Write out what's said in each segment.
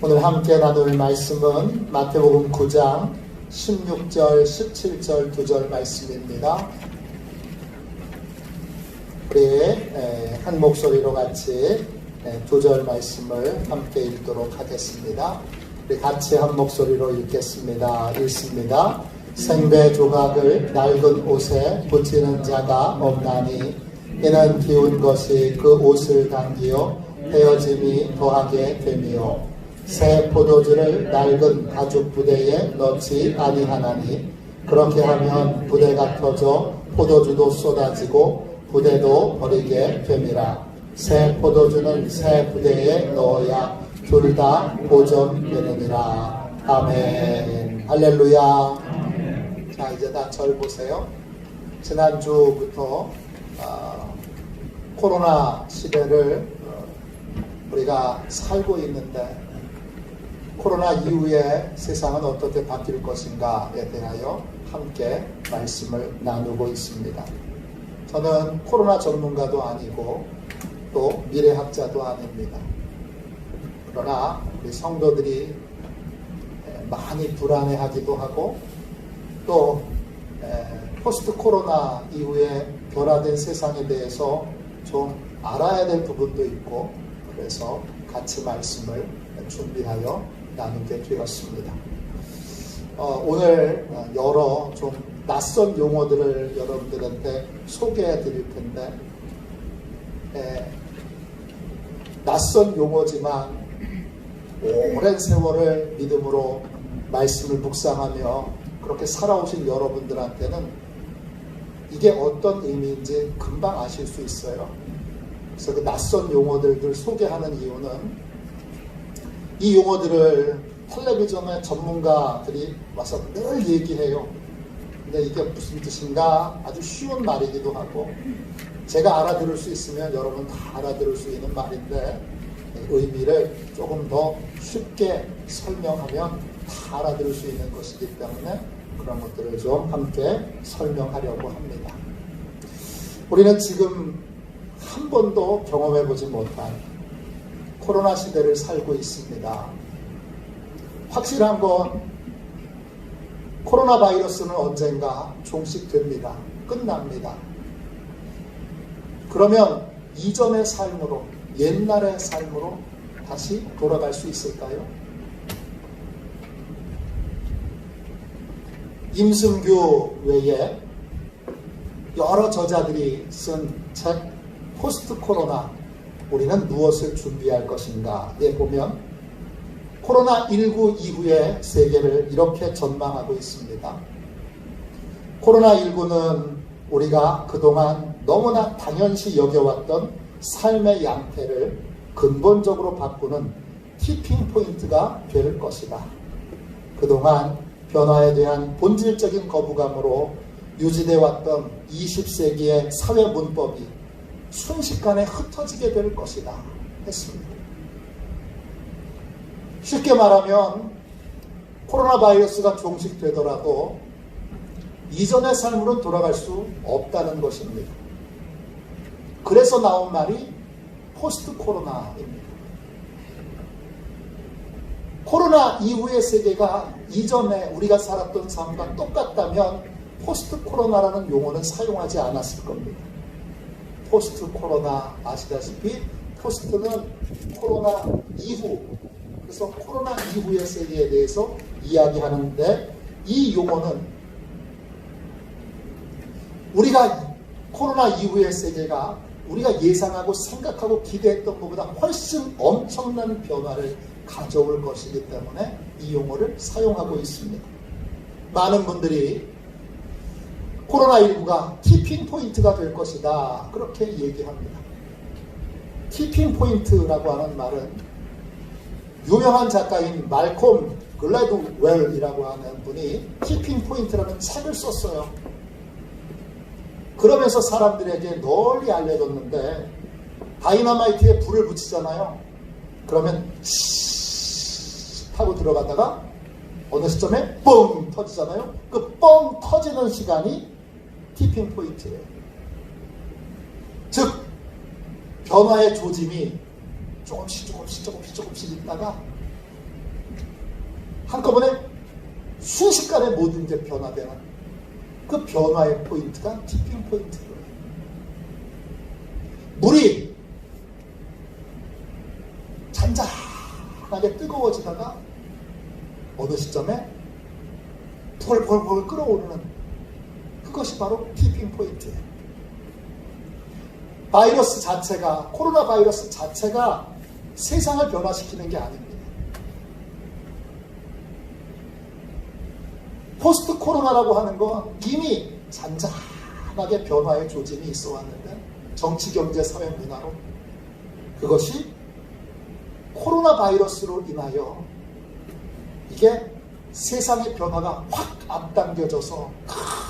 오늘 함께 나눌 말씀은 마태복음 9장 16절, 17절 두 절 말씀입니다. 우리 한 목소리로 같이 두 절 말씀을 함께 읽도록 하겠습니다. 우리 같이 한 목소리로 읽겠습니다. 읽습니다. 생배 조각을 낡은 옷에 붙이는 자가 없나니 이는 비운 것이 그 옷을 당기어 헤어짐이 더하게 됨이요 새 포도주를 낡은 가죽 부대에 넣지 아니하나니 그렇게 하면 부대가 터져 포도주도 쏟아지고 부대도 버리게 됨이라. 새 포도주는 새 부대에 넣어야 둘 다 보존되느니라. 아멘. 할렐루야. 자, 이제 다 절 보세요. 지난주부터 코로나 시대를 우리가 살고 있는데 코로나 이후에 세상은 어떻게 바뀔 것인가에 대하여 함께 말씀을 나누고 있습니다. 저는 코로나 전문가도 아니고 또 미래학자도 아닙니다. 그러나 우리 성도들이 많이 불안해하기도 하고 또 포스트 코로나 이후에 변화된 세상에 대해서 좀 알아야 될 부분도 있고 그래서 같이 말씀을 준비하여 나누게 되었습니다. 오늘 여러 좀 낯선 용어들을 여러분들한테 소개해 드릴 텐데 낯선 용어지만 오랜 세월을 믿음으로 말씀을 묵상하며 그렇게 살아오신 여러분들한테는 이게 어떤 의미인지 금방 아실 수 있어요. 그래서 그 낯선 용어들을 소개하는 이유는 이 용어들을 텔레비전의 전문가들이 와서 늘 얘기해요. 근데 이게 무슨 뜻인가 아주 쉬운 말이기도 하고 제가 알아들을 수 있으면 여러분 다 알아들을 수 있는 말인데 의미를 조금 더 쉽게 설명하면 다 알아들을 수 있는 것이기 때문에 그런 것들을 좀 함께 설명하려고 합니다. 우리는 지금 한 번도 경험해보지 못한 코로나 시대를 살고 있습니다. 확실한 건 코로나 바이러스는 언젠가 종식됩니다. 끝납니다. 그러면 이전의 삶으로, 옛날의 삶으로 다시 돌아갈 수 있을까요? 임승규 외에 여러 저자들이 쓴 책 포스트 코로나 우리는 무엇을 준비할 것인가에 보면 코로나19 이후의 세계를 이렇게 전망하고 있습니다. 코로나19는 우리가 그동안 너무나 당연시 여겨왔던 삶의 양태를 근본적으로 바꾸는 티핑 포인트가 될 것이다. 그동안 변화에 대한 본질적인 거부감으로 유지되어 왔던 20세기의 사회 문법이 순식간에 흩어지게 될 것이다 했습니다. 쉽게 말하면 코로나 바이러스가 종식되더라도 이전의 삶으로 돌아갈 수 없다는 것입니다. 그래서 나온 말이 포스트 코로나입니다. 코로나 이후의 세계가 이전에 우리가 살았던 삶과 똑같다면 포스트 코로나라는 용어는 사용하지 않았을 겁니다. 포스트 코로나 아시다시피 포스트는 코로나 이후, 그래서 코로나 이후의 세계에 대해서 이야기하는데 이 용어는 우리가 코로나 이후의 세계가 우리가 예상하고 생각하고 기대했던 것보다 훨씬 엄청난 변화를 가져올 것이기 때문에 이 용어를 사용하고 있습니다. 많은 분들이 코로나19가 티핑 포인트가 될 것이다 그렇게 얘기합니다. 티핑 포인트라고 하는 말은 유명한 작가인 말콤 글래드웰이라고 하는 분이 티핑 포인트라는 책을 썼어요. 그러면서 사람들에게 널리 알려졌는데 다이너마이트에 불을 붙이잖아요. 그러면 씩 하고 들어가다가 어느 시점에 뻥 터지잖아요. 그 뻥 터지는 시간이 티핑 포인트예요. 즉 변화의 조짐이 조금씩 있다가 한꺼번에 순식간에 모든 게 변화되는 그 변화의 포인트가 티핑 포인트예요. 물이 잔잔하게 뜨거워지다가 어느 시점에 펄펄펄 끓어오르는 그것이 바로 티핑 포인트예요. 바이러스 자체가, 코로나 바이러스 자체가 세상을 변화시키는 게 아닙니다. 포스트 코로나라고 하는 건 이미 잔잔하게 변화의 조짐이 있어 왔는데, 정치, 경제, 사회, 문화로 그것이 코로나 바이러스로 인하여 이게 세상의 변화가 확 앞당겨져서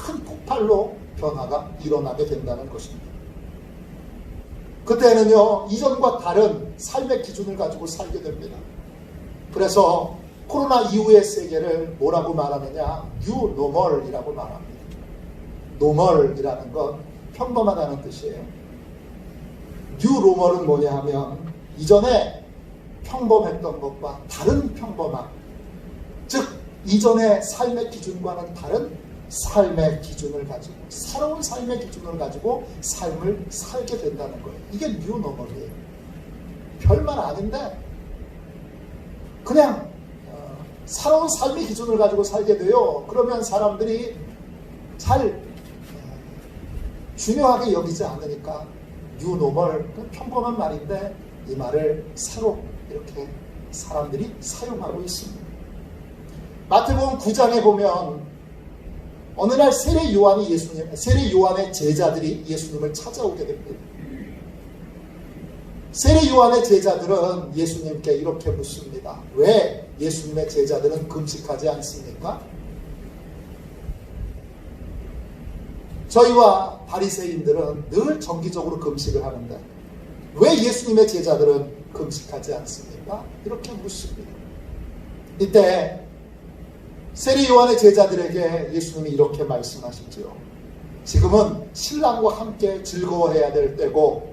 큰 폭발로 변화가 일어나게 된다는 것입니다. 그때는요, 이전과 다른 삶의 기준을 가지고 살게 됩니다. 그래서 코로나 이후의 세계를 뭐라고 말하느냐? 뉴 노멀이라고 말합니다. 노멀이라는 건 평범하다는 뜻이에요. 뉴 노멀은 뭐냐 하면 이전에 평범했던 것과 다른 평범함, 즉 이전의 삶의 기준과는 다른 삶의 기준을 가지고, 새로운 삶의 기준을 가지고 삶을 살게 된다는 거예요. 이게 뉴 노멀이에요. 별말 아닌데 그냥 새로운 삶의 기준을 가지고 살게 돼요. 그러면 사람들이 잘 중요하게 여기지 않으니까 뉴 노멀, 평범한 말인데 이 말을 새로 이렇게 사람들이 사용하고 있습니다. 마태복음 9장에 보면 어느 날 세례 요한의 제자들이 예수님을 찾아오게 됩니다. 세례 요한의 제자들은 예수님께 이렇게 묻습니다. 왜 예수님의 제자들은 금식하지 않습니까? 저희와 바리새인들은 늘 정기적으로 금식을 하는데 왜 예수님의 제자들은 금식하지 않습니까? 이렇게 묻습니다. 이때 세례 요한의 제자들에게 예수님이 이렇게 말씀하시죠. 지금은 신랑과 함께 즐거워해야 될 때고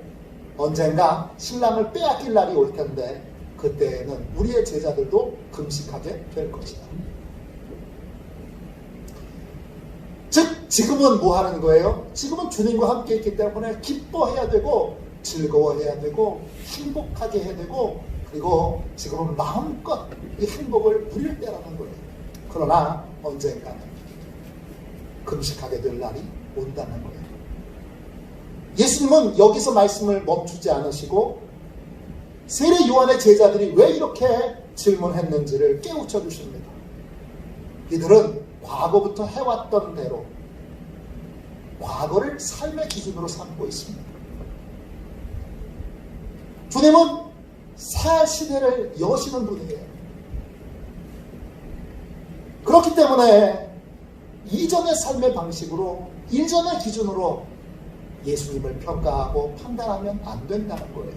언젠가 신랑을 빼앗길 날이 올 텐데 그때에는 우리의 제자들도 금식하게 될 것이다. 즉 지금은 뭐 하는 거예요? 지금은 주님과 함께 있기 때문에 기뻐해야 되고 즐거워해야 되고 행복하게 해야 되고, 그리고 지금은 마음껏 이 행복을 누릴 때라는 거예요. 그러나 언젠가는 금식하게 될 날이 온다는 거예요. 예수님은 여기서 말씀을 멈추지 않으시고 세례 요한의 제자들이 왜 이렇게 질문했는지를 깨우쳐 주십니다. 이들은 과거부터 해왔던 대로 과거를 삶의 기준으로 삼고 있습니다. 주님은 새 시대를 여시는 분이에요. 그렇기 때문에 이전의 삶의 방식으로, 이전의 기준으로 예수님을 평가하고 판단하면 안 된다는 거예요.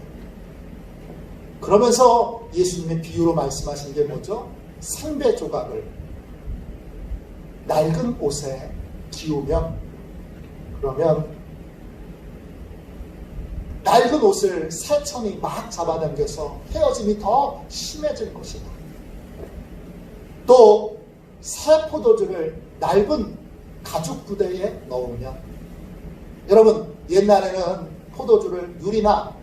그러면서 예수님의 비유로 말씀하신 게 뭐죠? 생배 조각을 낡은 옷에 기우면, 그러면 낡은 옷을 새천이 막 잡아당겨서 헤어짐이 더 심해질 것이다. 또 새 포도주를 낡은 가죽 부대에 넣으면, 여러분 옛날에는 포도주를 유리나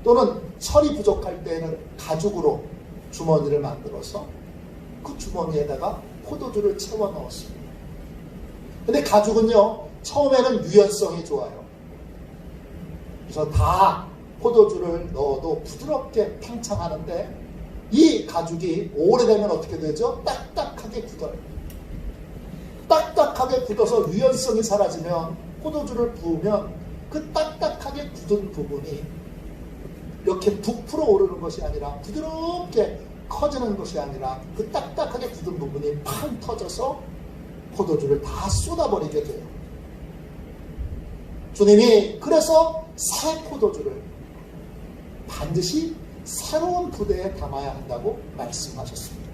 또는 철이 부족할 때에는 가죽으로 주머니를 만들어서 그 주머니에다가 포도주를 채워 넣었습니다. 근데 가죽은요 처음에는 유연성이 좋아요. 그래서 다 포도주를 넣어도 부드럽게 팽창하는데 이 가죽이 오래되면 어떻게 되죠? 딱딱하게 굳어요. 딱딱하게 굳어서 유연성이 사라지면 포도주를 부으면 그 딱딱하게 굳은 부분이 이렇게 부풀어 오르는 것이 아니라, 부드럽게 커지는 것이 아니라 그 딱딱하게 굳은 부분이 팡 터져서 포도주를 다 쏟아버리게 돼요. 주님이 그래서 새 포도주를 반드시 새로운 부대에 담아야 한다고 말씀하셨습니다.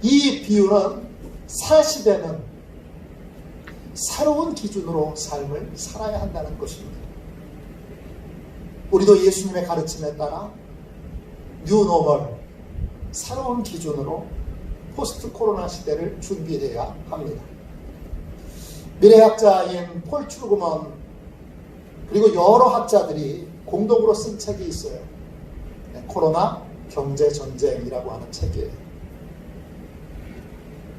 이 비유는 새 시대는 새로운 기준으로 삶을 살아야 한다는 것입니다. 우리도 예수님의 가르침에 따라 뉴 노멀, 새로운 기준으로 포스트 코로나 시대를 준비해야 합니다. 미래학자인 폴 트루그먼 그리고 여러 학자들이 공동으로 쓴 책이 있어요. 코로나 경제 전쟁이라고 하는 책이에요.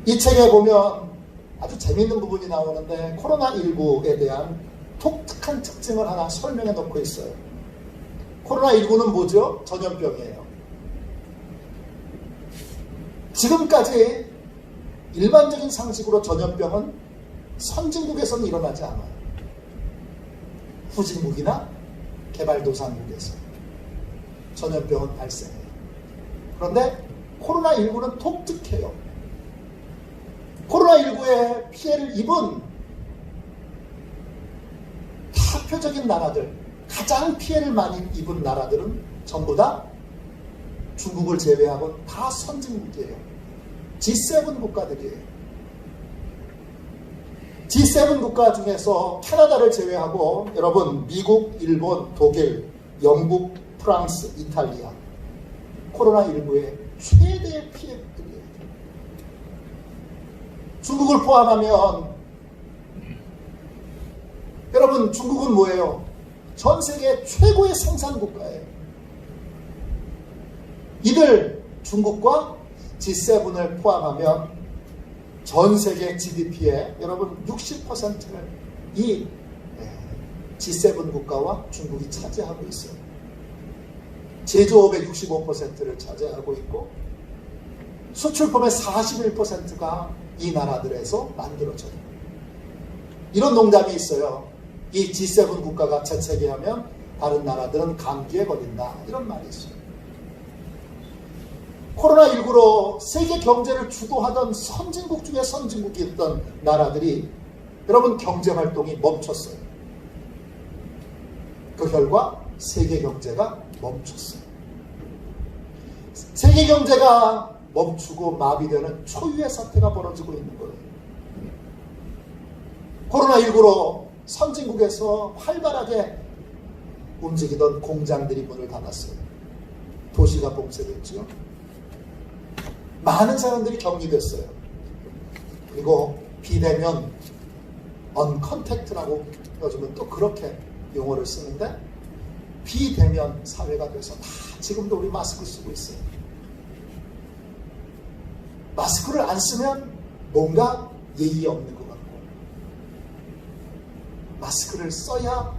이 책에 보면 아주 재미있는 부분이 나오는데 코로나19에 대한 독특한 특징을 하나 설명해 놓고 있어요. 코로나19는 뭐죠? 전염병이에요. 지금까지 일반적인 상식으로 전염병은 선진국에서는 일어나지 않아요. 후진국이나 개발도상국에서 전염병은 발생해요. 그런데 코로나19는 독특해요. 코로나19에 피해를 입은 대표적인 나라들, 가장 피해를 많이 입은 나라들은 전부 다 중국을 제외하고 다 선진국이에요. G7 국가들이에요. G7 국가 중에서 캐나다를 제외하고 여러분 미국, 일본, 독일, 영국, 프랑스, 이탈리아 코로나19의 최대 피해국들이에요. 중국을 포함하면 여러분 중국은 뭐예요? 전 세계 최고의 생산 국가예요. 이들 중국과 G7을 포함하면 전 세계 GDP의 여러분 60%를 이 G7 국가와 중국이 차지하고 있어요. 제조업의 65%를 차지하고 있고 수출품의 41%가 이 나라들에서 만들어져요. 이런 농담이 있어요. 이 G7 국가가 재채기하면 다른 나라들은 감기에 걸린다. 이런 말이 있어요. 코로나19로 세계 경제를 주도하던 선진국 중에 선진국이 있던 나라들이 여러분 경제 활동이 멈췄어요. 그 결과 세계 경제가 멈췄어요. 세계 경제가 멈추고 마비되는 초유의 사태가 벌어지고 있는 거예요. 코로나19로 선진국에서 활발하게 움직이던 공장들이 문을 닫았어요. 도시가 봉쇄됐죠. 많은 사람들이 격리됐어요. 그리고 비대면 언컨택트라고 요즘은 또 그렇게 용어를 쓰는데 비대면 사회가 돼서 다 지금도 우리 마스크 쓰고 있어요. 마스크를 안 쓰면 뭔가 예의 없는 것 같고 마스크를 써야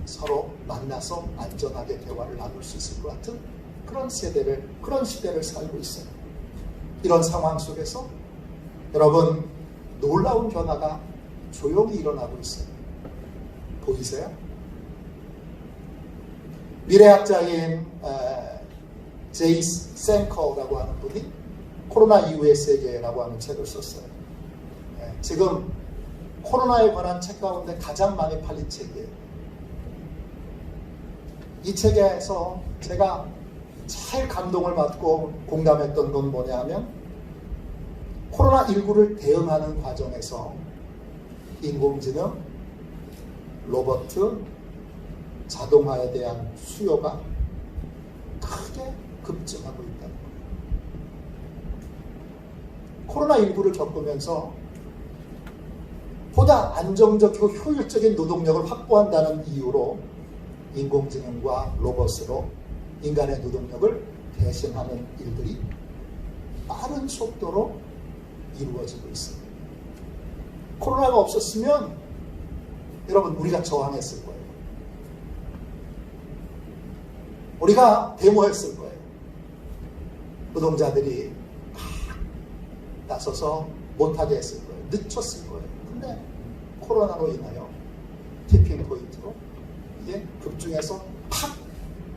서로 만나서 안전하게 대화를 나눌 수 있을 것 같은 그런 시대를 살고 있어요. 이런 상황 속에서 여러분 놀라운 변화가 조용히 일어나고 있어요. 보이세요? 미래학자인 제이 생커라고 하는 분이 코로나 이후의 세계라고 하는 책을 썼어요. 지금 코로나에 관한 책 가운데 가장 많이 팔린 책이에요. 이 책에서 제가 제일 감동을 받고 공감했던 건 뭐냐 하면 코로나19를 대응하는 과정에서 인공지능, 로봇, 자동화에 대한 수요가 크게 급증하고 있다는 거예요. 코로나19를 겪으면서 보다 안정적이고 효율적인 노동력을 확보한다는 이유로 인공지능과 로봇으로 인간의 노동력을 대신하는 일들이 빠른 속도로 이루어지고 있습니다. 코로나가 없었으면 여러분 우리가 저항했을 거예요. 우리가 데모했을 거예요. 노동자들이 막 나서서 못하게 했을 거예요. 늦췄을 거예요. 근데 코로나로 인하여 티핑 포인트로 이게 급중해서 팍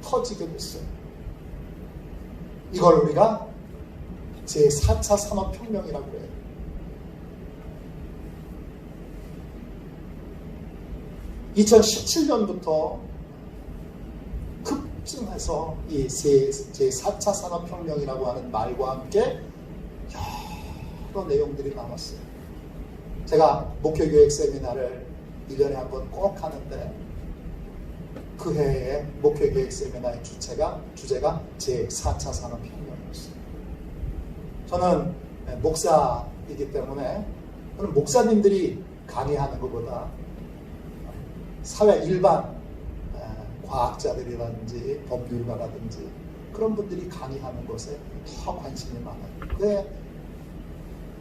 터지게 됐어요. 이걸 우리가 제4차 산업혁명이라고 해요. (2017년부터) 급증해서 이 제4차 산업혁명이라고 하는 말과 함께 여러 내용들이 나왔어요. 제가 목회교육 세미나를 1년에 한 번 꼭 하는데 그 해의 목회교육 세미나의 주제가 제4차 산업혁명이었어요. 저는 목사이기 때문에 저는 목사님들이 강의하는 것보다 사회 일반 과학자들이라든지 법률가라든지 그런 분들이 강의하는 것에 더 관심이 많아요. 그게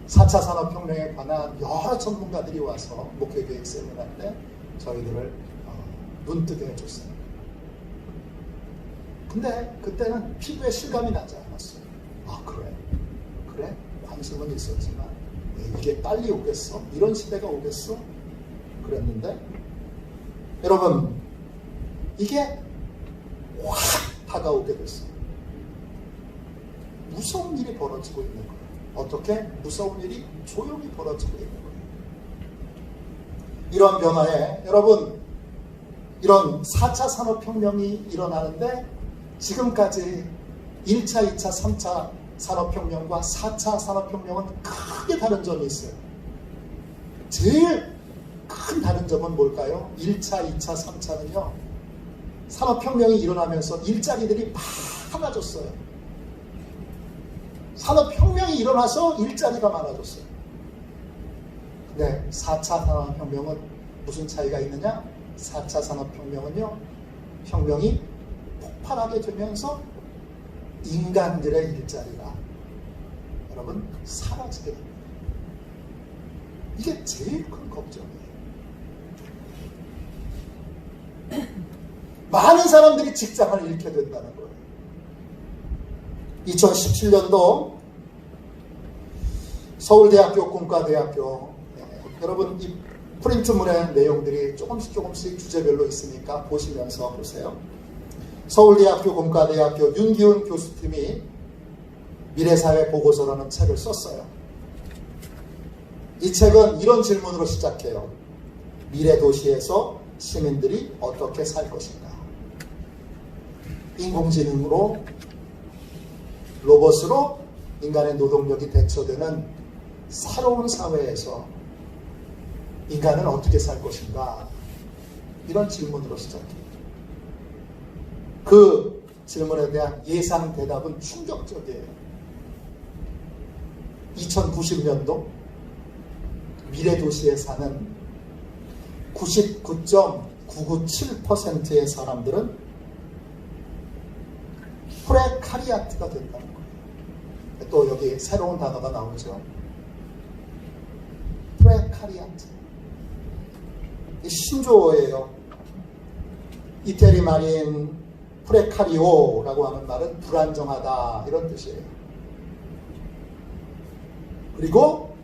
4차 산업혁명에 관한 여러 전문가들이 와서 목회계획 세미나 때 저희들을 눈뜨게 해줬어요. 근데 그때는 피부에 실감이 나지 않았어요. 아, 그래? 관심은 있었지만 이게 빨리 오겠어? 이런 시대가 오겠어? 그랬는데 여러분, 이게 확 다가오게 됐어요. 무서운 일이 벌어지고 있는 거예요. 어떻게? 무서운 일이 조용히 벌어지고 있는 거예요. 이런 변화에 여러분, 이런 4차 산업혁명이 일어나는데 지금까지 1차, 2차, 3차 산업혁명과 4차 산업혁명은 크게 다른 점이 있어요. 제일 큰 다른 점은 뭘까요? 1차, 2차, 3차는요. 산업혁명이 일어나면서 일자리들이 많아졌어요. 산업혁명이 일어나서 일자리가 많아졌어요. 근데 4차 산업혁명은 무슨 차이가 있느냐? 4차 산업혁명은요. 혁명이 폭발하게 되면서 인간들의 일자리가 여러분 사라지게 됩니다. 이게 제일 큰 걱정이에요. 많은 사람들이 직장을 잃게 된다는 거예요. 2017년도 서울대학교 공과대학교 여러분 이 프린트물의 내용들이 조금씩 주제별로 있으니까 보시면서 보세요. 서울대학교 공과대학교 윤기훈 교수팀이 미래사회 보고서라는 책을 썼어요. 이 책은 이런 질문으로 시작해요. 미래 도시에서 시민들이 어떻게 살 것인가? 인공지능으로, 로봇으로 인간의 노동력이 대처되는 새로운 사회에서 인간은 어떻게 살 것인가? 이런 질문으로 시작해요. 그 질문에 대한 예상 대답은 충격적이에요. 2090년도 미래 도시에 사는 99.997%의 사람들은 프레카리아트가 된다는 거예요. 또 여기 새로운 단어가 나오죠. 프레카리아트. 이 신조어예요. 이태리 말인 프레카리오라고 하는 말은 불안정하다 이런 뜻이에요. 그리고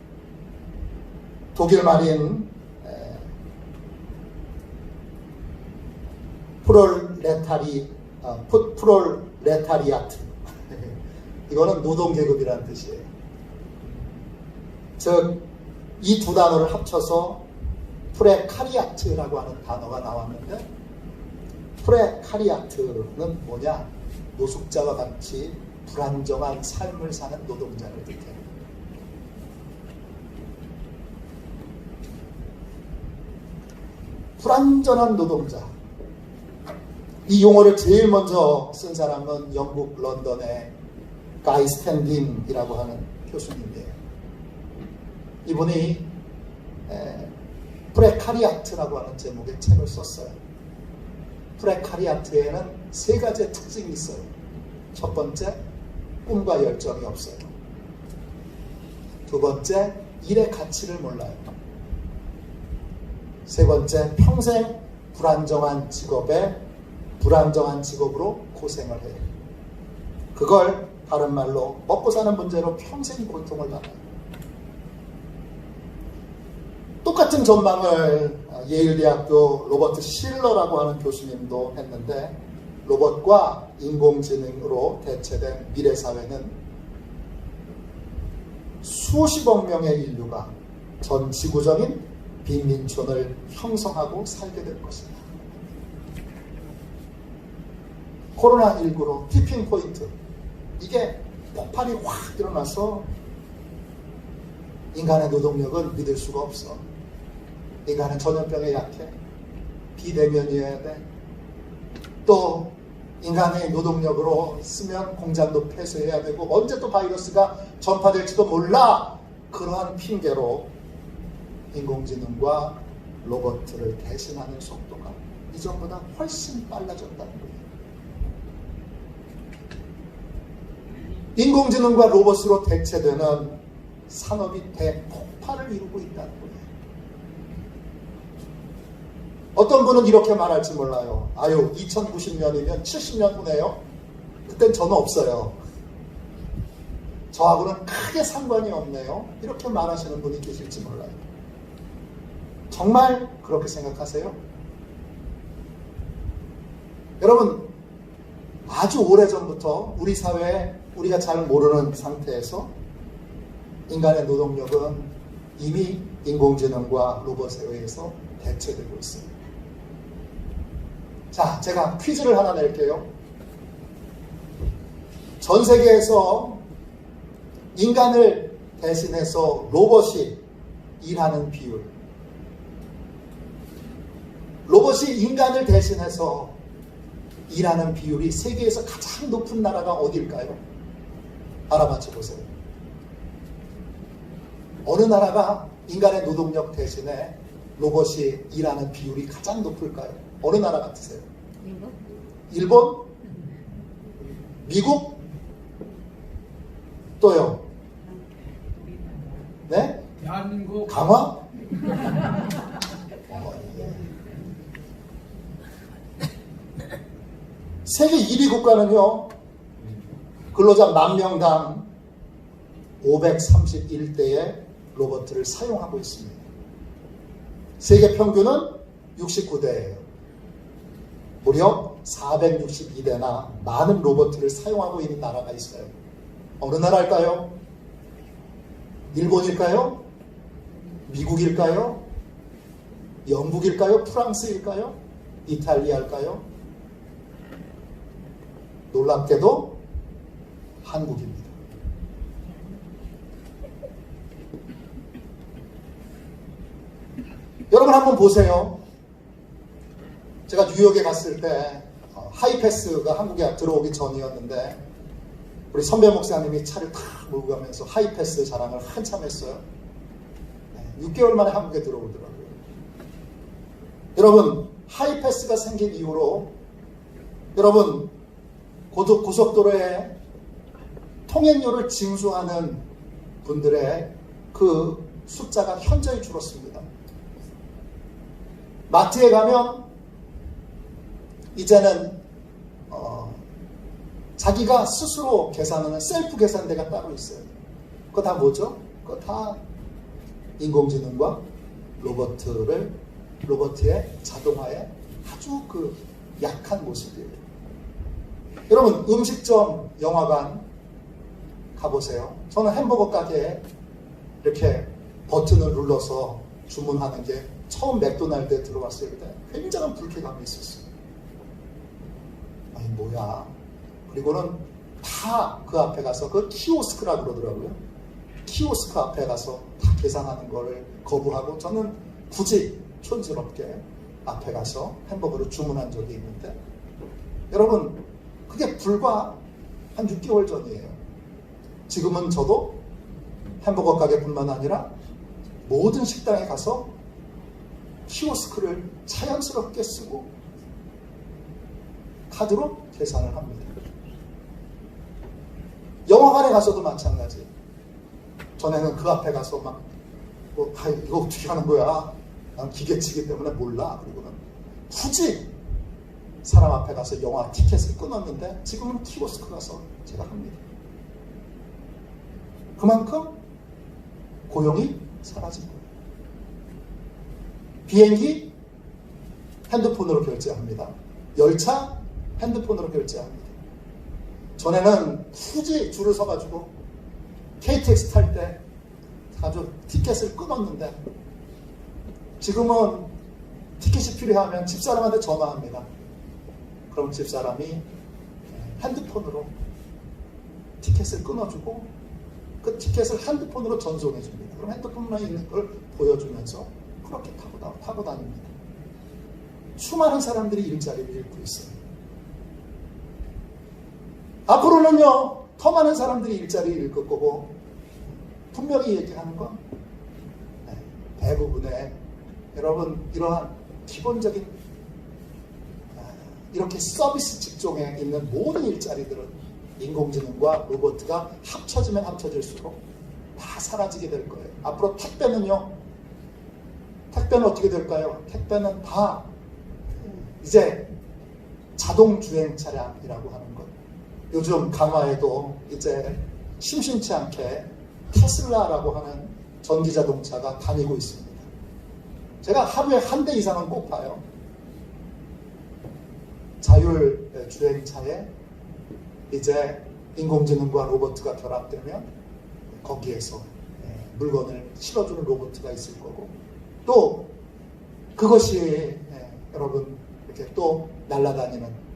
독일 말인 프롤레타리아트 이거는 노동계급이라는 뜻이에요. 즉 이 두 단어를 합쳐서 프레카리아트라고 하는 단어가 나왔는데 프레카리아트는 뭐냐? 노숙자와 같이 불안정한 삶을 사는 노동자를 뜻해요. 불안전한 노동자. 이 용어를 제일 먼저 쓴 사람은 영국 런던의 가이 스탠딩이라고 하는 교수님이에요. 이분이 프레카리아트라고 하는 제목의 책을 썼어요. 프레카리아트에는 세 가지의 특징이 있어요. 첫 번째, 꿈과 열정이 없어요. 두 번째, 일의 가치를 몰라요. 세 번째, 평생 불안정한 직업으로 고생을 해요. 그걸 다른 말로 먹고 사는 문제로 평생 고통을 받아요. 똑같은 전망을 예일대학교 로버트 실러라고 하는 교수님도 했는데 로봇과 인공지능으로 대체된 미래사회는 수십억 명의 인류가 전 지구적인 빈민촌을 형성하고 살게 될 것이다. 코로나19로 티핑포인트 이게 폭발이 확 일어나서 인간의 노동력은 믿을 수가 없어. 인간은 전염병에 약해. 비대면이어야 돼. 또 인간의 노동력으로 쓰면 공장도 폐쇄해야 되고 언제 또 바이러스가 전파될지도 몰라. 그러한 핑계로 인공지능과 로봇을 대신하는 속도가 이전보다 훨씬 빨라졌다는 거예요. 인공지능과 로봇으로 대체되는 산업이 대폭발을 이루고 있다는 거예요. 어떤 분은 이렇게 말할지 몰라요. 아유, 2090년이면 70년 후네요. 그땐 저는 없어요. 저하고는 크게 상관이 없네요. 이렇게 말하시는 분이 계실지 몰라요. 정말 그렇게 생각하세요? 여러분, 아주 오래전부터 우리 사회에 우리가 잘 모르는 상태에서 인간의 노동력은 이미 인공지능과 로봇에 의해서 대체되고 있습니다. 자, 제가 퀴즈를 하나 낼게요. 전 세계에서 인간을 대신해서 로봇이 일하는 비율, 로봇이 인간을 대신해서 일하는 비율이 세계에서 가장 높은 나라가 어딜까요? 알아맞혀 보세요. 어느 나라가 인간의 노동력 대신에 로봇이 일하는 비율이 가장 높을까요? 어느 나라 같으세요? 일본? 미국? 또요? 네? 대한민국. 강화? 세계 1위 국가는요, 근로자 10,000명당 531대의 로봇을 사용하고 있습니다. 세계 평균은 69대예요. 무려 462대나 많은 로봇을 사용하고 있는 나라가 있어요. 어느 나라일까요? 일본일까요? 미국일까요? 영국일까요? 프랑스일까요? 이탈리아일까요? 놀랍게도 한국입니다. 여러분 한번 보세요. 제가 뉴욕에 갔을 때 하이패스가 한국에 들어오기 전이었는데 우리 선배 목사님이 차를 탁 몰고 가면서 하이패스 자랑을 한참 했어요. 6개월 만에 한국에 들어오더라고요. 여러분, 하이패스가 생긴 이후로 여러분 고속도로에 통행료를 징수하는 분들의 그 숫자가 현저히 줄었습니다. 마트에 가면 이제는 자기가 스스로 계산하는 셀프 계산대가 따로 있어요. 그거 다 뭐죠? 그거 다 인공지능과 로봇의 자동화의 아주 그 약한 모습이에요. 여러분, 음식점, 영화관 가보세요. 저는 햄버거 가게에 이렇게 버튼을 눌러서 주문하는 게 처음 맥도날드에 들어왔을 때 굉장한 불쾌감이 있었어요. 아니 뭐야. 그리고는 다 그 앞에 가서 그 키오스크라고 그러더라고요. 키오스크 앞에 가서 다 계산하는 거를 거부하고 저는 굳이 촌스럽게 앞에 가서 햄버거를 주문한 적이 있는데 여러분, 그게 불과 한 6개월 전이에요. 지금은 저도 햄버거 가게뿐만 아니라 모든 식당에 가서 키오스크를 자연스럽게 쓰고 카드로 계산을 합니다. 영화관에 가서도 마찬가지. 전에는 그 앞에 가서 막 이거 어떻게 하는 거야? 난 기계치기 때문에 몰라. 그리고는 굳이 사람 앞에 가서 영화 티켓을 끊었는데 지금은 키오스크 가서 제가 합니다. 그만큼 고용이 사라진 거예요. 비행기 핸드폰으로 결제합니다. 열차 핸드폰으로 결제합니다. 전에는 굳이 줄을 서가지고 KTX 탈 때 아주 티켓을 끊었는데 지금은 티켓이 필요하면 집사람한테 전화합니다. 그럼 집사람이 핸드폰으로 티켓을 끊어주고 그 티켓을 핸드폰으로 전송해줍니다. 그럼 핸드폰만 있는 걸 보여주면서 그렇게 타고 다닙니다. 수많은 사람들이 일자리를 잃고 있어요. 앞으로는요, 더 많은 사람들이 일자리를 잃을 거고, 분명히 얘기하는 건 대부분의 여러분 이러한 기본적인 이렇게 서비스 직종에 있는 모든 일자리들은 인공지능과 로봇가 합쳐지면 합쳐질수록 다 사라지게 될 거예요. 앞으로 택배는요, 택배는 어떻게 될까요? 택배는 다 이제 자동주행 차량이라고 하는 것. 요즘 강화에도 이제 심심치 않게 테슬라라고 하는 전기자동차가 다니고 있습니다. 제가 하루에 한 대 이상은 꼭 봐요. 자율주행차에 이제 인공지능과 로봇가 결합되면 거기에서 물건을 실어주는 로봇가 있을 거고, 또 그것이 여러분 이렇게 또 날아다니는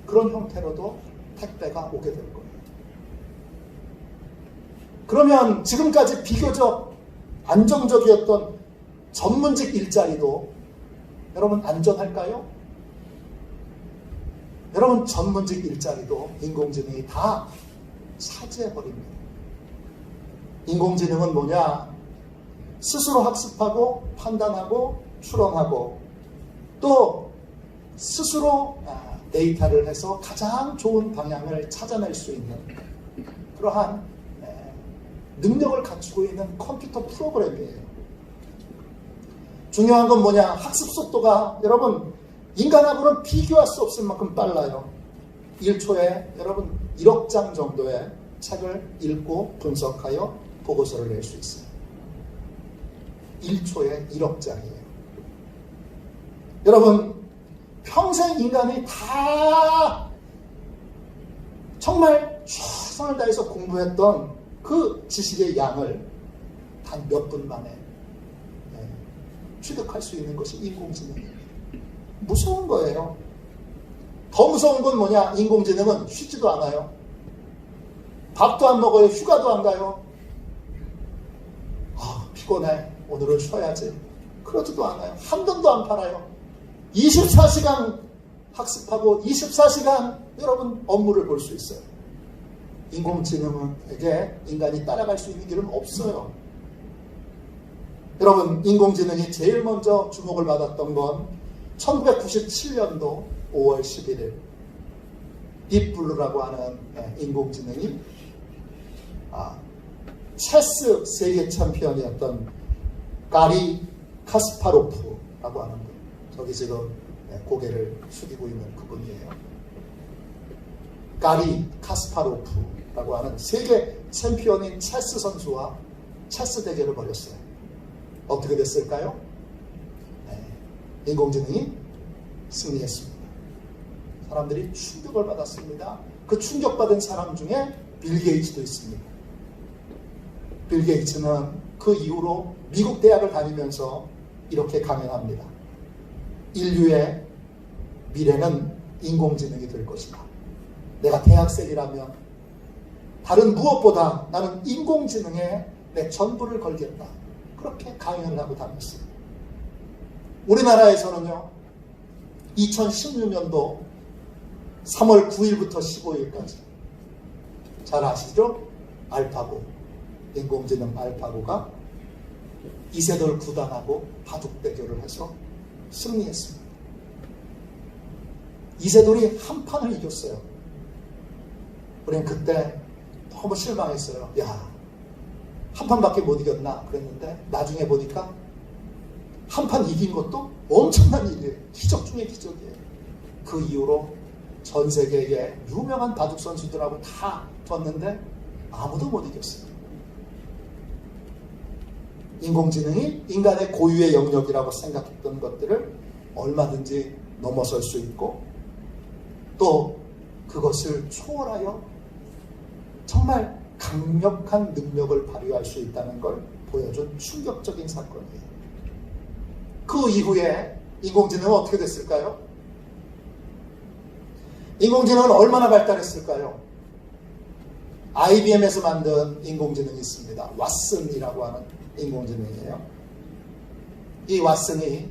그런 형태로도 택배가 오게 될 거예요. 그러면 지금까지 비교적 안정적이었던 전문직 일자리도 여러분 안전할까요? 여러분 전문직 일자리도 인공지능이 다 차지해버립니다. 인공지능은 뭐냐? 스스로 학습하고 판단하고 추론하고 또 스스로 데이터를 해서 가장 좋은 방향을 찾아낼 수 있는 그러한 능력을 갖추고 있는 컴퓨터 프로그램이에요. 중요한 건 뭐냐? 학습 속도가 여러분 인간하고는 비교할 수 없을 만큼 빨라요. 1초에 여러분 1억 장 정도의 책을 읽고 분석하여 보고서를 낼 수 있어요. 1초에 1억 장이에요. 여러분 평생 인간이 다 정말 최선을 다해서 공부했던 그 지식의 양을 단 몇 분 만에 취득할 수 있는 것이 인공지능이에요. 무서운 거예요. 더 무서운 건 뭐냐? 인공지능은 쉬지도 않아요. 밥도 안 먹어요. 휴가도 안 가요. 피곤해. 오늘은 쉬어야지. 그러지도 않아요. 한 돈도 안 팔아요. 24시간 학습하고 24시간 여러분 업무를 볼 수 있어요. 인공지능에게 인간이 따라갈 수 있는 길은 없어요. 여러분 인공지능이 제일 먼저 주목을 받았던 건 1997년도 5월 11일 딥블루라고 하는 인공지능이 체스 세계 챔피언이었던 가리 카스파로프라고 하는 분, 저기 지금 고개를 숙이고 있는 그분이에요. 가리 카스파로프라고 하는 세계 챔피언인 체스 선수와 체스 대결을 벌였어요. 어떻게 됐을까요? 인공지능이 승리했습니다. 사람들이 충격을 받았습니다. 그 충격받은 사람 중에 빌 게이츠도 있습니다. 빌 게이츠는 그 이후로 미국 대학을 다니면서 이렇게 강연합니다. 인류의 미래는 인공지능이 될 것이다. 내가 대학생이라면 다른 무엇보다 나는 인공지능에 내 전부를 걸겠다. 그렇게 강연을 하고 다녔어요. 우리나라에서는요, 2016년도 3월 9일부터 15일까지 잘 아시죠? 알파고, 인공지능 알파고가 이세돌 구단하고 바둑 대결을 해서 승리했습니다. 이세돌이 한 판을 이겼어요. 우리는 그때 너무 실망했어요. 야, 한 판밖에 못 이겼나 그랬는데 나중에 보니까 한 판 이긴 것도 엄청난 일이에요. 기적 중에 기적이에요. 그 이후로 전 세계의 유명한 바둑 선수들하고 다 뒀는데 아무도 못 이겼어요. 인공지능이 인간의 고유의 영역이라고 생각했던 것들을 얼마든지 넘어설 수 있고 또 그것을 초월하여 정말 강력한 능력을 발휘할 수 있다는 걸 보여준 충격적인 사건이에요. 그 이후에 인공지능은 어떻게 됐을까요? 인공지능은 얼마나 발달했을까요? IBM에서 만든 인공지능이 있습니다. 왓슨이라고 하는 인공지능이에요. 이 왓슨이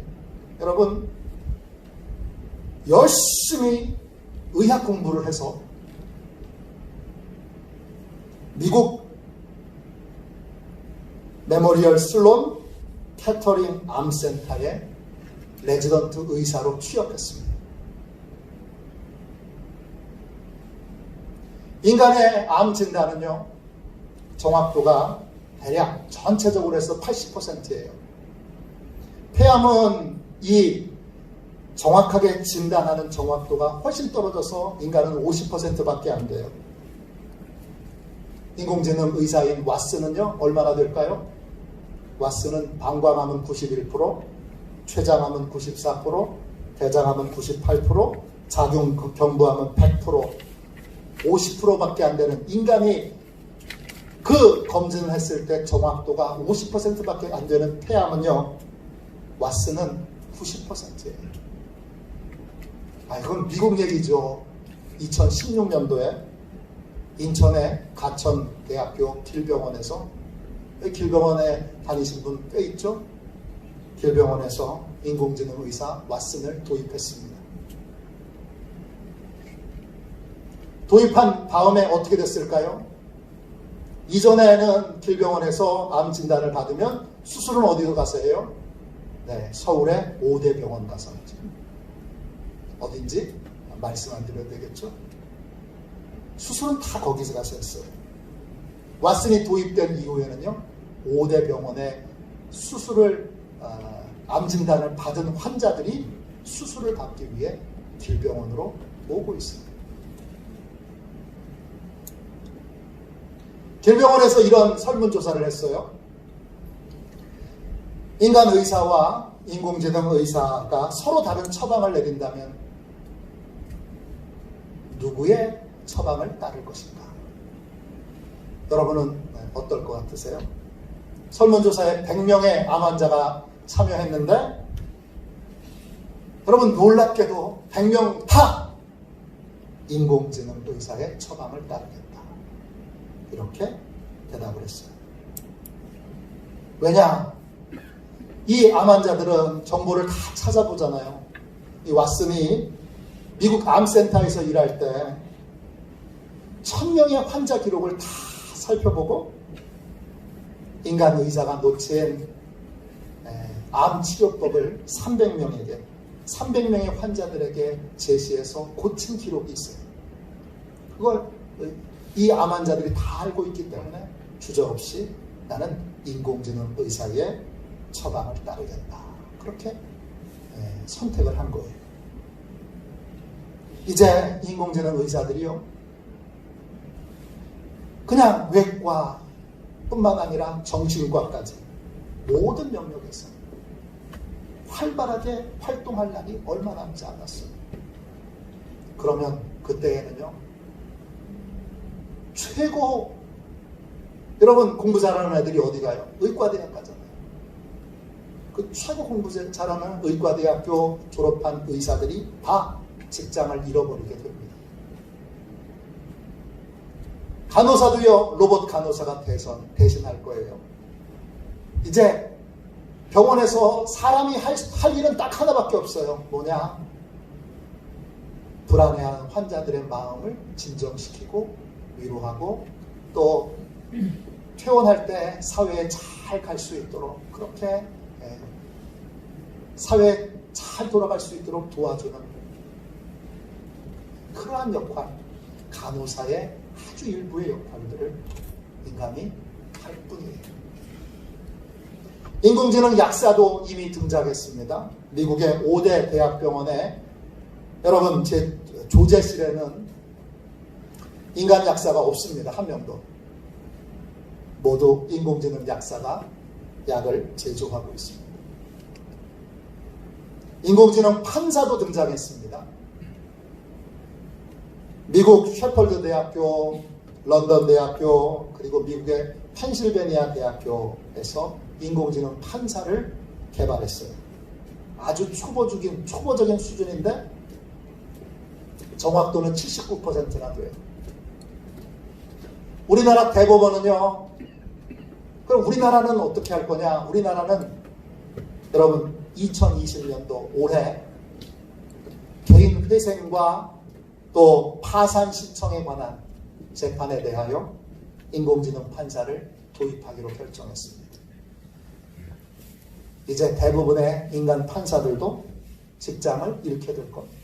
여러분 열심히 의학 공부를 해서 미국 메모리얼 슬론 캐터링 암센터의 레지던트 의사로 취업했습니다. 인간의 암 진단은요, 정확도가 대략 전체적으로 해서 80%예요. 폐암은 이 정확하게 진단하는 정확도가 훨씬 떨어져서 인간은 50%밖에 안 돼요. 인공지능 의사인 왓슨은요, 얼마나 될까요? 왓슨은 방광암은 91%, 췌장암은 94%, 대장암은 98%, 자궁경부암은 100%, 50%밖에 안 되는, 인간이 그 검진을 했을 때 정확도가 50%밖에 안 되는 폐암은요, 왓슨은 90%예요. 이건 미국 얘기죠. 2016년도에 인천의 가천대학교 길병원에서, 길병원에 다니신 분 꽤 있죠? 길병원에서 인공지능 의사 왓슨을 도입했습니다. 도입한 다음에 어떻게 됐을까요? 이전에는 길병원에서 암 진단을 받으면 수술은 어디로 가서 해요? 네, 서울의 5대 병원 가서 하죠. 어딘지 말씀 안 드려도 되겠죠? 수술은 다 거기서 가서 했어요. 왓슨이 도입된 이후에는요, 5대 병원에 수술을, 암 진단을 받은 환자들이 수술을 받기 위해 길병원으로 오고 있습니다. 길병원에서 이런 설문조사를 했어요. 인간 의사와 인공지능 의사가 서로 다른 처방을 내린다면 누구의 처방을 따를 것인가? 여러분은 어떨 것 같으세요? 설문조사에 100명의 암 환자가 참여했는데, 여러분 놀랍게도 100명 다 인공지능 의사의 처방을 따르겠다, 이렇게 대답을 했어요. 왜냐? 이 암 환자들은 정보를 다 찾아보잖아요. 이 왓슨이 미국 암센터에서 일할 때 1000명의 환자 기록을 다 살펴보고 인간 의사가 놓친 암 치료법을 300명의 환자들에게 제시해서 고친 기록이 있어요. 그걸 이 암 환자들이 다 알고 있기 때문에 주저없이 나는 인공지능 의사의 처방을 따르겠다, 그렇게 선택을 한 거예요. 이제 인공지능 의사들이요, 그냥 외과 뿐만 아니라 정신과까지 모든 영역에서 활발하게 활동할 날이 얼마 남지 않았어요. 그러면 그때에는요, 최고, 여러분 공부 잘하는 애들이 어디 가요? 의과대학 가잖아요. 그 최고 공부 잘하는 의과대학교 졸업한 의사들이 다 직장을 잃어버리게 됩니다. 간호사도요, 로봇 간호사가 대신할 거예요. 이제 병원에서 사람이 할 일은 딱 하나밖에 없어요. 뭐냐? 불안해하는 환자들의 마음을 진정시키고 위로하고, 또 퇴원할 때 사회에 잘 갈 수 있도록, 그렇게 사회에 잘 돌아갈 수 있도록 도와주는 그러한 역할, 간호사의 아주 일부의 역할들을 인간이 할 뿐이에요. 인공지능 약사도 이미 등장했습니다. 미국의 5대 대학병원에, 여러분 제 조제실에는 인간 약사가 없습니다. 한 명도. 모두 인공지능 약사가 약을 제조하고 있습니다. 인공지능 판사도 등장했습니다. 미국 셰펄드 대학교, 런던 대학교, 그리고 미국의 펜실베니아 대학교에서 인공지능 판사를 개발했어요. 아주 초보적인 수준인데 정확도는 79%나 돼요. 우리나라 대법원은요, 그럼 우리나라는 어떻게 할 거냐? 우리나라는 여러분 2020년도 올해 개인 회생과 또 파산 신청에 관한 재판에 대하여 인공지능 판사를 도입하기로 결정했습니다. 이제 대부분의 인간 판사들도 직장을 잃게 될 겁니다.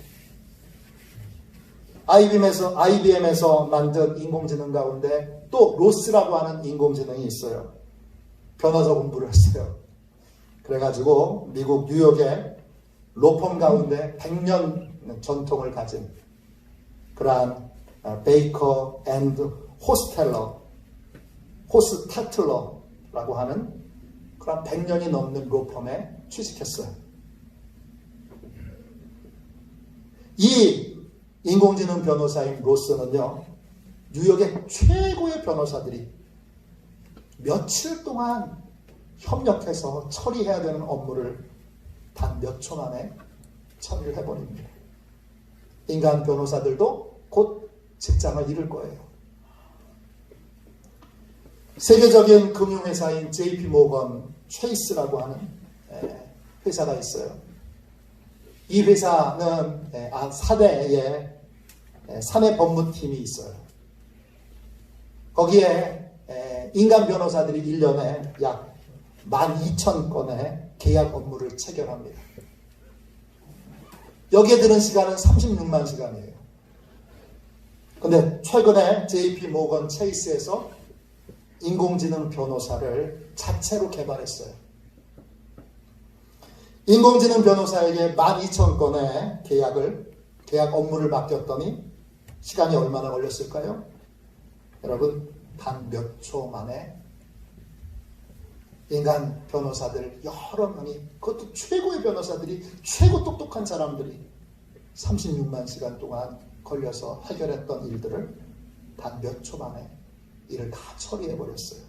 IBM에서 만든 인공지능 가운데 또 로스라고 하는 인공지능이 있어요. 변호사 공부를 했어요. 그래가지고 미국 뉴욕의 로펌 가운데 100년 전통을 가진 그러한 베이커 앤드 호스테틀러라고 하는 그런 100년이 넘는 로펌에 취직했어요. 이 인공지능 변호사인 로스는요, 뉴욕의 최고의 변호사들이 며칠 동안 협력해서 처리해야 되는 업무를 단 몇 초 만에 처리를 해버립니다. 인간 변호사들도 곧 직장을 잃을 거예요. 세계적인 금융회사인 JP 모건 체이스라고 하는 회사가 있어요. 이 회사는 사내에 사내 법무팀이 있어요. 거기에 인간 변호사들이 1년에 약 12,000건의 계약 업무를 체결합니다. 여기에 드는 시간은 36만 시간이에요. 근데 최근에 JP 모건 체이스에서 인공지능 변호사를 자체로 개발했어요. 인공지능 변호사에게 12,000건의 계약 업무를 맡겼더니 시간이 얼마나 걸렸을까요? 여러분, 단 몇 초 만에 인간 변호사들 여러 명이, 그것도 최고의 변호사들이, 최고 똑똑한 사람들이 36만 시간 동안 걸려서 해결했던 일들을 단 몇 초 만에 일을 다 처리해버렸어요.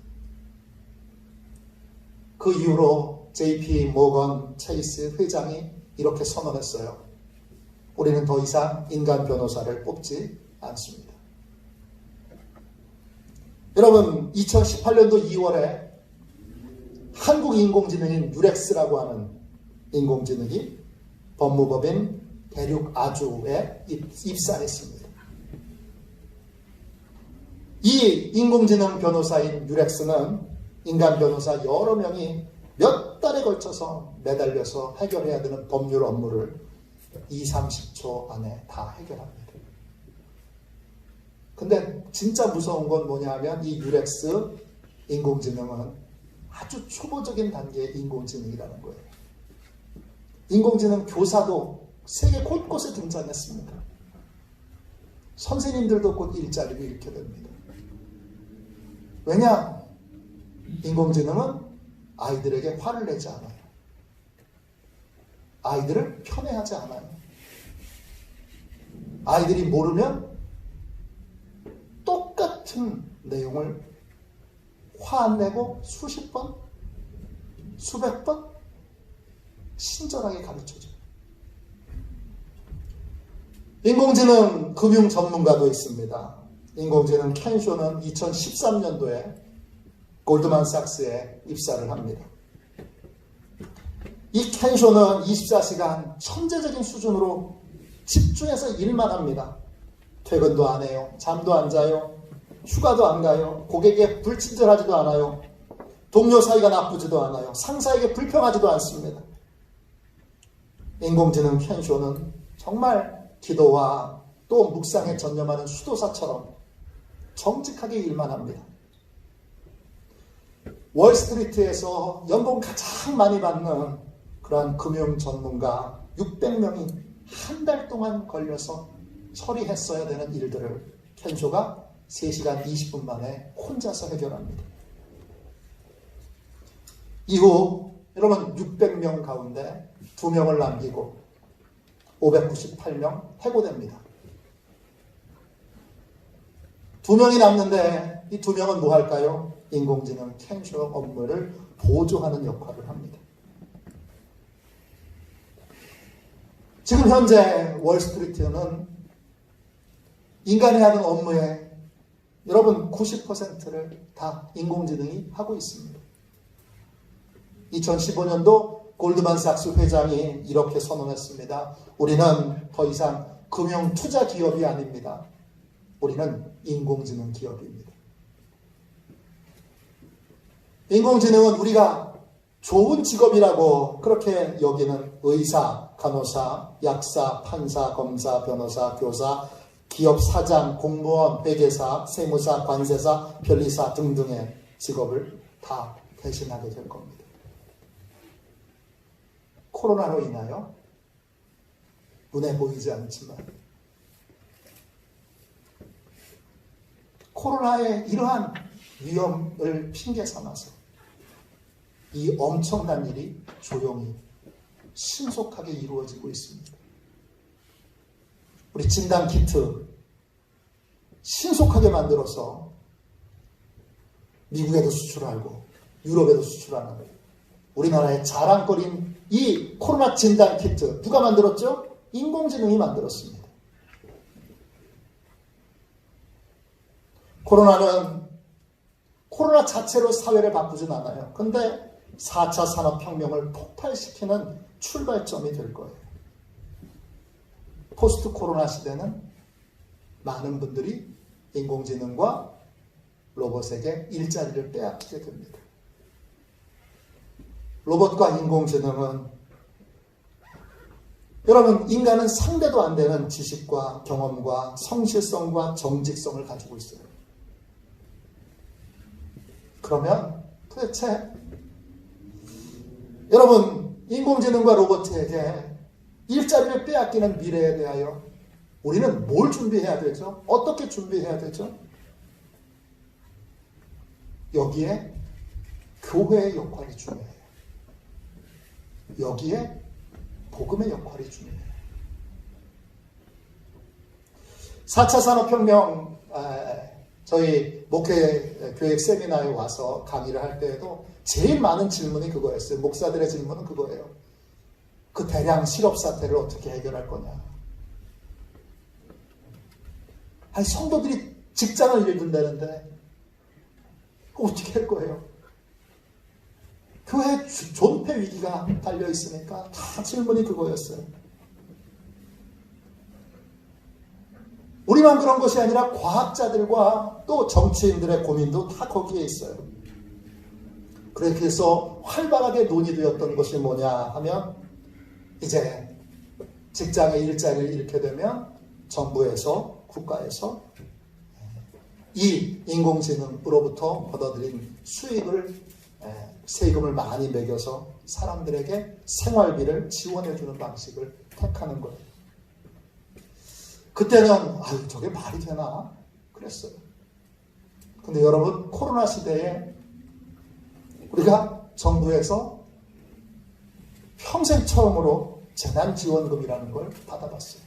그 이후로 JP 모건 체이스 회장이 이렇게 선언했어요. 우리는 더 이상 인간 변호사를 뽑지 않습니다. 여러분, 2018년도 2월에 한국 인공지능인 유렉스라고 하는 인공지능이 법무법인 대륙 아주에 입사했습니다. 이 인공지능 변호사인 유렉스는 인간 변호사 여러 명이 몇 달에 걸쳐서 매달려서 해결해야 되는 법률 업무를 20-30초 안에 다 해결합니다. 근데 진짜 무서운 건 뭐냐 하면 이 유렉스 인공지능은 아주 초보적인 단계의 인공지능이라는 거예요. 인공지능 교사도 세계 곳곳에 등장했습니다. 선생님들도 곧 일자리를 잃게 됩니다. 왜냐? 인공지능은 아이들에게 화를 내지 않아요. 아이들을 편애하지 않아요. 아이들이 모르면 똑같은 내용을 화 안 내고 수십 번, 수백 번 친절하게 가르쳐줘요. 인공지능 금융 전문가도 있습니다. 인공지능 켄쇼는 2013년도에 골드만삭스에 입사를 합니다. 이 켄쇼는 24시간 천재적인 수준으로 집중해서 일만 합니다. 퇴근도 안 해요. 잠도 안 자요. 휴가도 안 가요. 고객에게 불친절하지도 않아요. 동료 사이가 나쁘지도 않아요. 상사에게 불평하지도 않습니다. 인공지능 켄쇼는 정말 기도와 또 묵상에 전념하는 수도사처럼 정직하게 일만 합니다. 월스트리트에서 연봉 가장 많이 받는 그러한 금융 전문가 600명이 한 달 동안 걸려서 처리했어야 되는 일들을 켄쇼가 3시간 20분 만에 혼자서 해결합니다. 이후 여러분 600명 가운데 2명을 남기고 598명 해고됩니다. 2명이 남는데 이 2명은 뭐 할까요? 인공지능 켄쇼 업무를 보조하는 역할을 합니다. 지금 현재 월스트리트는 인간이 하는 업무에 여러분 90%를 다 인공지능이 하고 있습니다. 2015년도 골드만삭스 회장이 이렇게 선언했습니다. 우리는 더 이상 금융 투자 기업이 아닙니다. 우리는 인공지능 기업입니다. 인공지능은 우리가 좋은 직업이라고 그렇게 여기는 의사, 간호사, 약사, 판사, 검사, 변호사, 교사, 기업 사장, 공무원, 회계사, 세무사, 관세사, 변리사 등등의 직업을 다 대신하게 될 겁니다. 코로나로 인하여 눈에 보이지 않지만 코로나의 이러한 위험을 핑계 삼아서 이 엄청난 일이 조용히 신속하게 이루어지고 있습니다. 우리 진단 키트 신속하게 만들어서 미국에도 수출하고 유럽에도 수출하는 우리나라의 자랑거리인 이 코로나 진단 키트 누가 만들었죠? 인공지능이 만들었습니다. 코로나 자체로 사회를 바꾸진 않아요. 근데 4차 산업혁명을 폭발시키는 출발점이 될 거예요. 포스트 코로나 시대는 많은 분들이 인공지능과 로봇에게 일자리를 빼앗기게 됩니다. 로봇과 인공지능은 여러분 인간은 상대도 안 되는 지식과 경험과 성실성과 정직성을 가지고 있어요. 그러면 도대체 여러분 인공지능과 로봇에게 일자리를 빼앗기는 미래에 대하여 우리는 뭘 준비해야 되죠? 어떻게 준비해야 되죠? 여기에 교회의 역할이 중요해요. 여기에 복음의 역할이 중요해요. 4차 산업혁명 저희 목회교육 세미나에 와서 강의를 할 때에도 제일 많은 질문이 그거였어요. 목사들의 질문은 그거예요. 그 대량 실업 사태를 어떻게 해결할 거냐. 아니 성도들이 직장을 잃는다는데 어떻게 할 거예요? 교회 존폐 위기가 달려 있으니까 다 질문이 그거였어요. 우리만 그런 것이 아니라 과학자들과 또 정치인들의 고민도 다 거기에 있어요. 그래서 활발하게 논의되었던 것이 뭐냐 하면 이제 직장에 일자리를 잃게 되면 정부에서 국가에서 이 인공지능으로부터 얻어들인 수익을 세금을 많이 매겨서 사람들에게 생활비를 지원해주는 방식을 택하는 거예요. 그때는 아유 저게 말이 되나 그랬어요. 근데 여러분 코로나 시대에 우리가 정부에서 평생 처음으로 재난지원금이라는 걸 받아봤어요.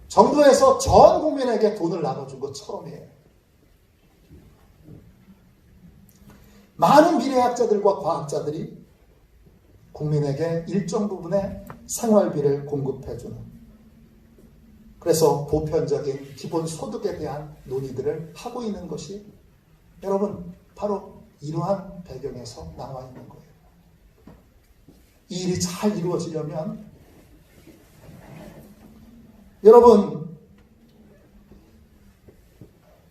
정부에서 전 국민에게 돈을 나눠준 것 처음이에요. 많은 미래학자들과 과학자들이 국민에게 일정 부분의 생활비를 공급해주는 그래서 보편적인 기본소득에 대한 논의들을 하고 있는 것이 여러분 바로 이러한 배경에서 나와 있는 거예요. 이 일이 잘 이루어지려면 여러분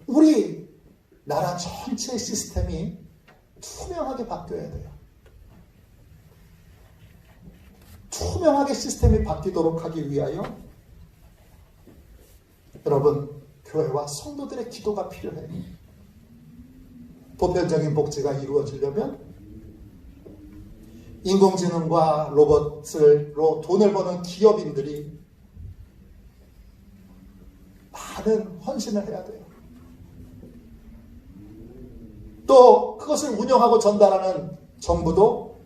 우리 나라 전체 시스템이 투명하게 바뀌어야 돼요. 투명하게 시스템이 바뀌도록 하기 위하여 여러분 교회와 성도들의 기도가 필요해요. 보편적인 복지가 이루어지려면 인공지능과 로봇으로 돈을 버는 기업인들이 많은 헌신을 해야 돼요. 또 그것을 운영하고 전달하는 정부도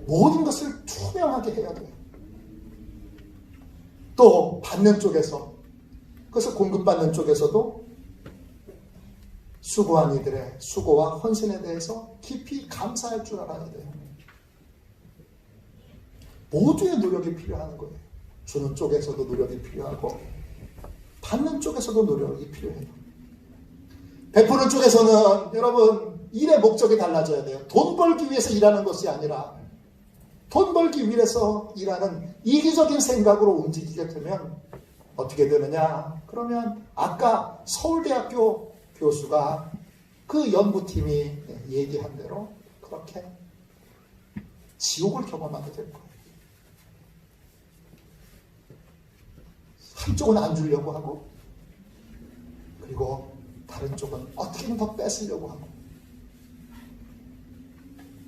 모든 것을 투명하게 해야 돼요. 또 받는 쪽에서 그것을 공급받는 쪽에서도 수고한 이들의 수고와 헌신에 대해서 깊이 감사할 줄 알아야 돼요. 모두의 노력이 필요한 거예요. 주는 쪽에서도 노력이 필요하고 받는 쪽에서도 노력이 필요해요. 베푸는 쪽에서는 여러분 일의 목적이 달라져야 돼요. 돈 벌기 위해서 일하는 것이 아니라 돈 벌기 위해서 일하는 이기적인 생각으로 움직이게 되면 어떻게 되느냐? 그러면 아까 서울대학교 교수가 그 연구팀이 얘기한 대로 그렇게 지옥을 경험하게 될 거예요. 한쪽은 안 주려고 하고, 그리고 다른 쪽은 어떻게든 더 뺏으려고 하고,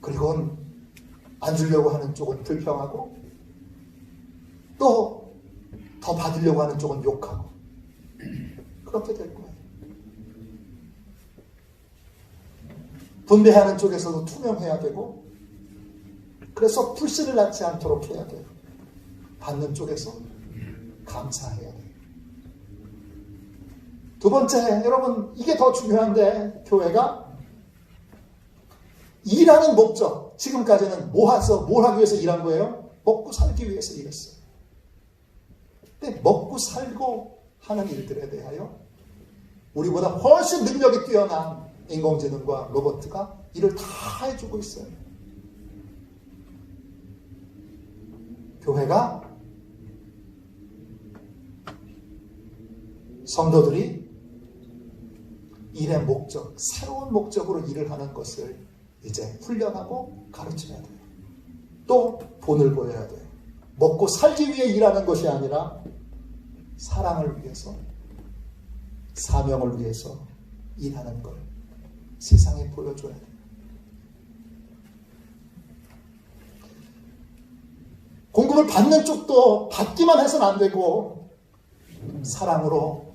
그리고 안 주려고 하는 쪽은 불평하고, 또 더 받으려고 하는 쪽은 욕하고, 그렇게 될 거예요. 분배하는 쪽에서도 투명해야 되고, 그래서 불씨를 낳지 않도록 해야 돼요. 받는 쪽에서 감사해야 돼요. 두 번째, 여러분, 이게 더 중요한데, 교회가 일하는 목적, 지금까지는 모아서 뭘 하기 위해서 일한 거예요? 먹고 살기 위해서 일했어요. 근데 먹고 살고 하는 일들에 대하여 우리보다 훨씬 능력이 뛰어난 인공지능과 로봇가 일을 다 해주고 있어요. 교회가 성도들이 일의 목적, 새로운 목적으로 일을 하는 것을 이제 훈련하고 가르쳐야 돼요. 또 본을 보여야 돼요. 먹고 살기 위해 일하는 것이 아니라 사랑을 위해서, 사명을 위해서 일하는 걸 세상에 보여줘야 돼요. 공급을 받는 쪽도 받기만 해서는 안 되고, 사랑으로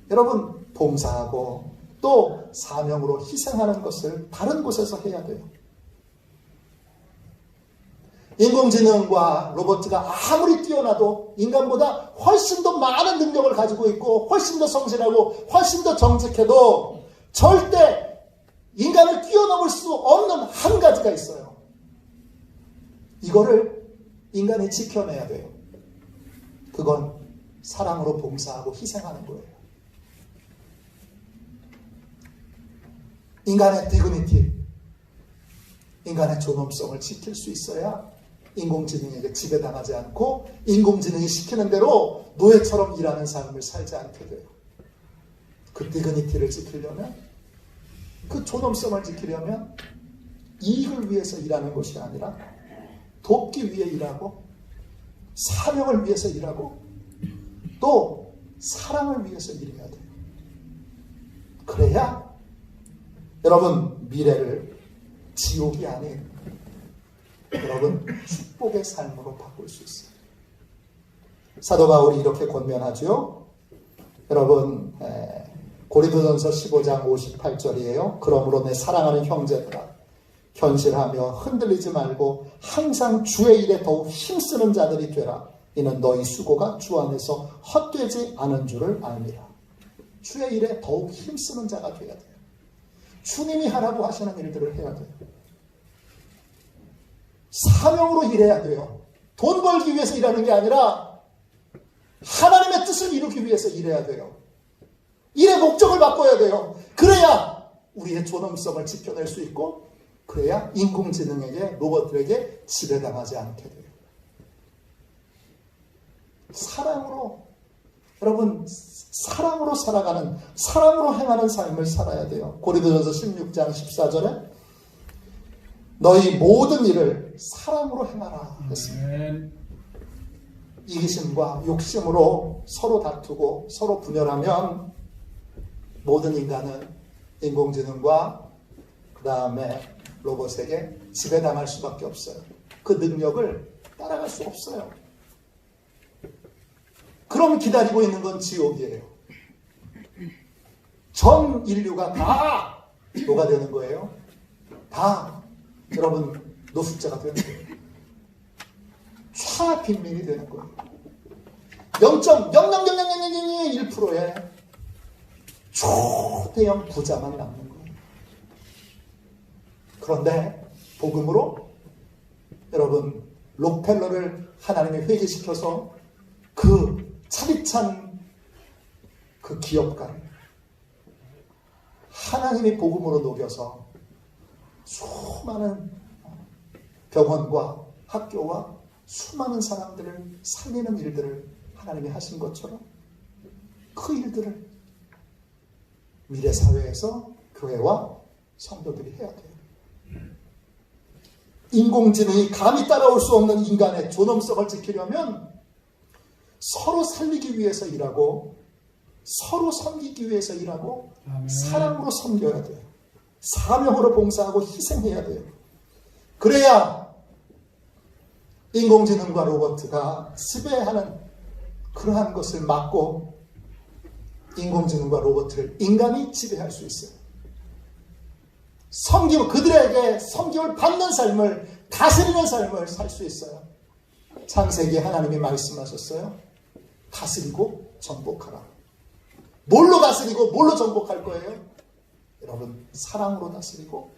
여러분 봉사하고 또 사명으로 희생하는 것을 다른 곳에서 해야 돼요. 인공지능과 로봇가 아무리 뛰어나도 인간보다 훨씬 더 많은 능력을 가지고 있고 훨씬 더 성실하고 훨씬 더 정직해도 절대 인간을 뛰어넘을 수 없는 한 가지가 있어요. 이거를 인간이 지켜내야 돼요. 그건 사랑으로 봉사하고 희생하는 거예요. 인간의 디그니티, 인간의 존엄성을 지킬 수 있어야 인공지능에게 지배당하지 않고 인공지능이 시키는 대로 노예처럼 일하는 삶을 살지 않게 돼요. 그 디그니티를 지키려면, 그 존엄성을 지키려면 이익을 위해서 일하는 것이 아니라 돕기 위해 일하고, 사명을 위해서 일하고, 또 사랑을 위해서 일해야 돼요. 그래야 여러분 미래를 지옥이 아닌 여러분 축복의 삶으로 바꿀 수 있어요. 사도 바울이 이렇게 권면하죠. 여러분 고린도전서 15장 58절이에요. 그러므로 내 사랑하는 형제들아, 현실하며 흔들리지 말고 항상 주의 일에 더욱 힘쓰는 자들이 되라. 이는 너희 수고가 주 안에서 헛되지 않은 줄을 알미라. 주의 일에 더욱 힘쓰는 자가 되어야 돼요. 주님이 하라고 하시는 일들을 해야 돼요. 사명으로 일해야 돼요. 돈 벌기 위해서 일하는 게 아니라 하나님의 뜻을 이루기 위해서 일해야 돼요. 일의 목적을 바꿔야 돼요. 그래야 우리의 존엄성을 지켜낼 수 있고, 그래야 인공지능에게, 로봇들에게 지배당하지 않게 돼요. 사랑으로, 여러분 사랑으로 살아가는, 사랑으로 행하는 삶을 살아야 돼요. 고린도전서 16장 14절에 너희 모든 일을 사랑으로 행하라 했습니다. 이기심과 욕심으로 서로 다투고 서로 분열하면 모든 인간은 인공지능과 그 다음에 로봇에게 지배당할 수밖에 없어요. 그 능력을 따라갈 수 없어요. 그럼 기다리고 있는 건 지옥이에요. 전 인류가 다 뭐가 되는 거예요? 다 여러분 노숙자가 되는 거예요. 차빈민이 되는 거예요. 0.0001%의 초대형 부자만 남는 거예요. 그런데 복음으로 여러분 록펠러를 하나님이 회개시켜서 그 차디찬 그 기업가를 하나님이 복음으로 녹여서 수많은 병원과 학교와 수많은 사람들을 살리는 일들을 하나님이 하신 것처럼 그 일들을 미래 사회에서 교회와 성도들이 해야 돼요. 인공지능이 감히 따라올 수 없는 인간의 존엄성을 지키려면 서로 살리기 위해서 일하고 서로 섬기기 위해서 일하고 아멘. 사랑으로 섬겨야 돼요. 사명으로 봉사하고 희생해야 돼요. 그래야 인공지능과 로봇가 지배하는 그러한 것을 막고 인공지능과 로봇을 인간이 지배할 수 있어요. 그들에게 섬김을 받는 삶을, 다스리는 삶을 살 수 있어요. 창세기에 하나님이 말씀하셨어요. 다스리고 정복하라. 뭘로 다스리고 뭘로 정복할 거예요? 여러분, 사랑으로 다스리고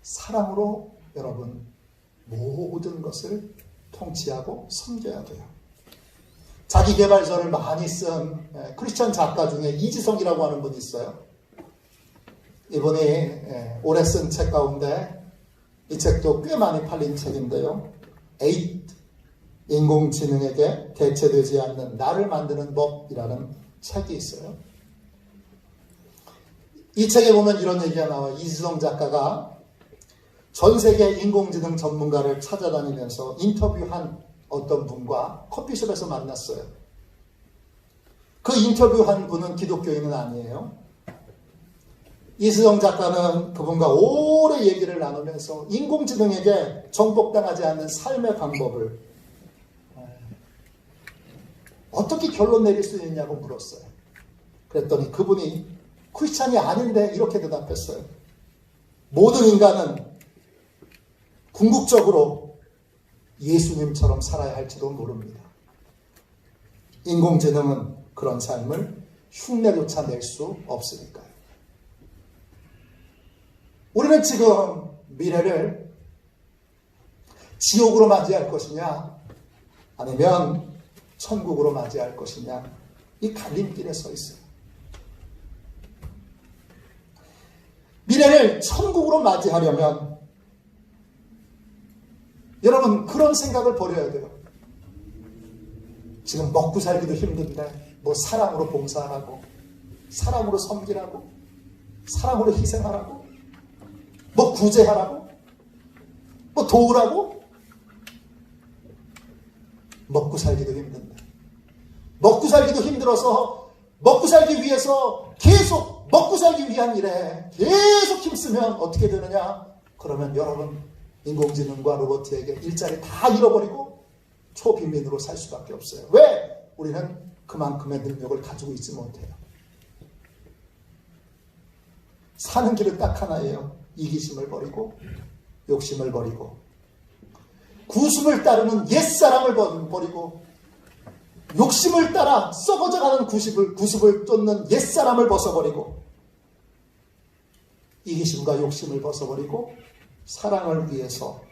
사랑으로 여러분 모든 것을 통치하고 섬겨야 돼요. 자기개발서를 많이 쓴 크리스천 작가 중에 이지성이라고 하는 분이 있어요. 이분이 올해 쓴 책 가운데 이 책도 꽤 많이 팔린 책인데요. 8 인공지능에게 대체되지 않는 나를 만드는 법이라는 책이 있어요. 이 책에 보면 이런 얘기가 나와요. 이지성 작가가 전 세계 인공지능 전문가를 찾아다니면서 인터뷰한 어떤 분과 커피숍에서 만났어요. 그 인터뷰한 분은 기독교인은 아니에요. 이수정 작가는 그분과 오래 얘기를 나누면서 인공지능에게 정복당하지 않는 삶의 방법을 어떻게 결론 내릴 수 있냐고 물었어요. 그랬더니 그분이 크리스찬이 아닌데 이렇게 대답했어요. 모든 인간은 궁극적으로 예수님처럼 살아야 할지도 모릅니다. 인공지능은 그런 삶을 흉내조차 낼 수 없으니까요. 우리는 지금 미래를 지옥으로 맞이할 것이냐 아니면 천국으로 맞이할 것이냐, 이 갈림길에 서 있어요. 미래를 천국으로 맞이하려면 여러분 그런 생각을 버려야 돼요. 지금 먹고 살기도 힘든데 뭐 사랑으로 봉사하라고, 사랑으로 섬기라고, 사랑으로 희생하라고, 뭐 구제하라고, 뭐 도우라고. 먹고 살기도 힘든데, 먹고 살기도 힘들어서 먹고 살기 위해서 계속 먹고 살기 위한 일에 계속 힘쓰면 어떻게 되느냐? 그러면 여러분 인공지능과 로봇에게 일자리 다 잃어버리고 초빈민으로 살 수밖에 없어요. 왜? 우리는 그만큼의 능력을 가지고 있지 못해요. 사는 길은 딱 하나예요. 이기심을 버리고 욕심을 버리고 구습을 따르는 옛사람을 버리고 욕심을 따라 썩어져가는 구습을 쫓는 옛사람을 벗어버리고 이기심과 욕심을 벗어버리고 사랑을 위해서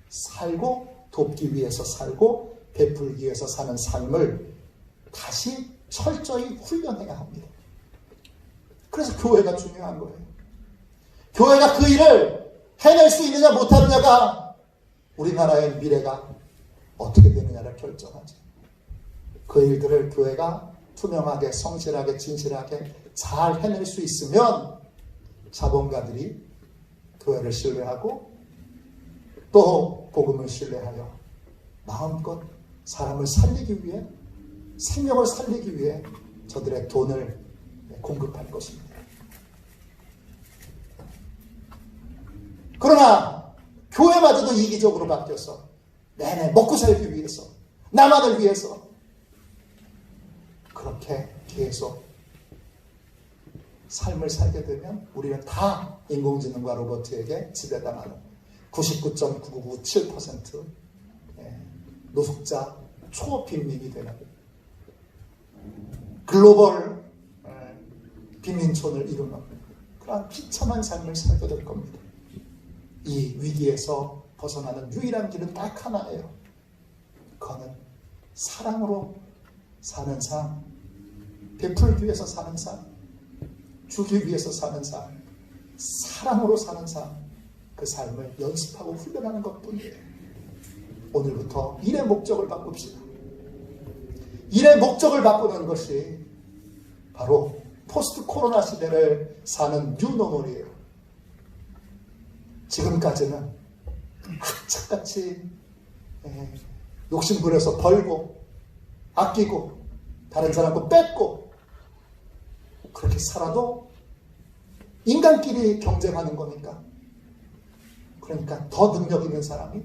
살고 돕기 위해서 살고 베풀기 위해서 사는 삶을 다시 철저히 훈련해야 합니다. 그래서 교회가 중요한 거예요. 교회가 그 일을 해낼 수 있느냐 못하느냐가 우리나라의 미래가 어떻게 되느냐를 결정하죠. 그 일들을 교회가 투명하게, 성실하게, 진실하게 잘 해낼 수 있으면 자본가들이 교회를 신뢰하고 또 복음을 신뢰하여 마음껏 사람을 살리기 위해, 생명을 살리기 위해 저들의 돈을 공급할 것입니다. 그러나 교회마저도 이기적으로 바뀌어서 내내 먹고 살기 위해서, 나만을 위해서 그렇게 계속 삶을 살게 되면 우리는 다 인공지능과 로봇에게 지배당하는 99.9997% 노숙자 초빈민이 되는 글로벌 빈민촌을 이루는 그러한 비참한 삶을 살게 될 겁니다. 이 위기에서 벗어나는 유일한 길은 딱 하나예요. 그거는 사랑으로 사는 삶, 베풀기 위해서 사는 삶, 주기 위해서 사는 삶, 사랑으로 사는 삶, 그 삶을 연습하고 훈련하는 것뿐이에요. 오늘부터 일의 목적을 바꿉시다. 일의 목적을 바꾸는 것이 바로 포스트 코로나 시대를 사는 뉴노멀이에요. 지금까지는 악착같이 욕심부려서 벌고 아끼고 다른 사람 거 뺏고 그렇게 살아도 인간끼리 경쟁하는 거니까, 그러니까 더 능력 있는 사람이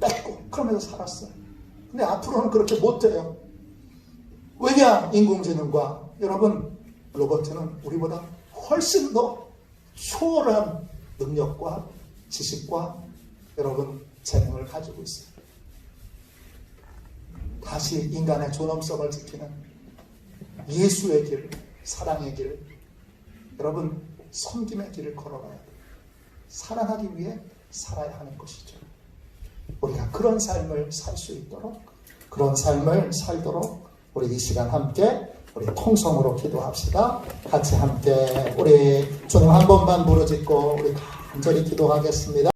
뺏고 그러면서 살았어요. 근데 앞으로는 그렇게 못해요. 왜냐? 인공지능과 여러분 로봇은 우리보다 훨씬 더 초월한 능력과 지식과 여러분 재능을 가지고 있어요. 다시 인간의 존엄성을 지키는 예수의 길, 사랑의 길, 여러분 섬김의 길을 걸어가야 돼요. 사랑하기 위해 살아야 하는 것이죠. 우리가 그런 삶을 살 수 있도록, 그런 삶을 살도록 우리 이 시간 함께 우리 통성으로 기도합시다. 같이 함께 우리 주님 한 번만 부르짖고 우리 간절히 기도하겠습니다.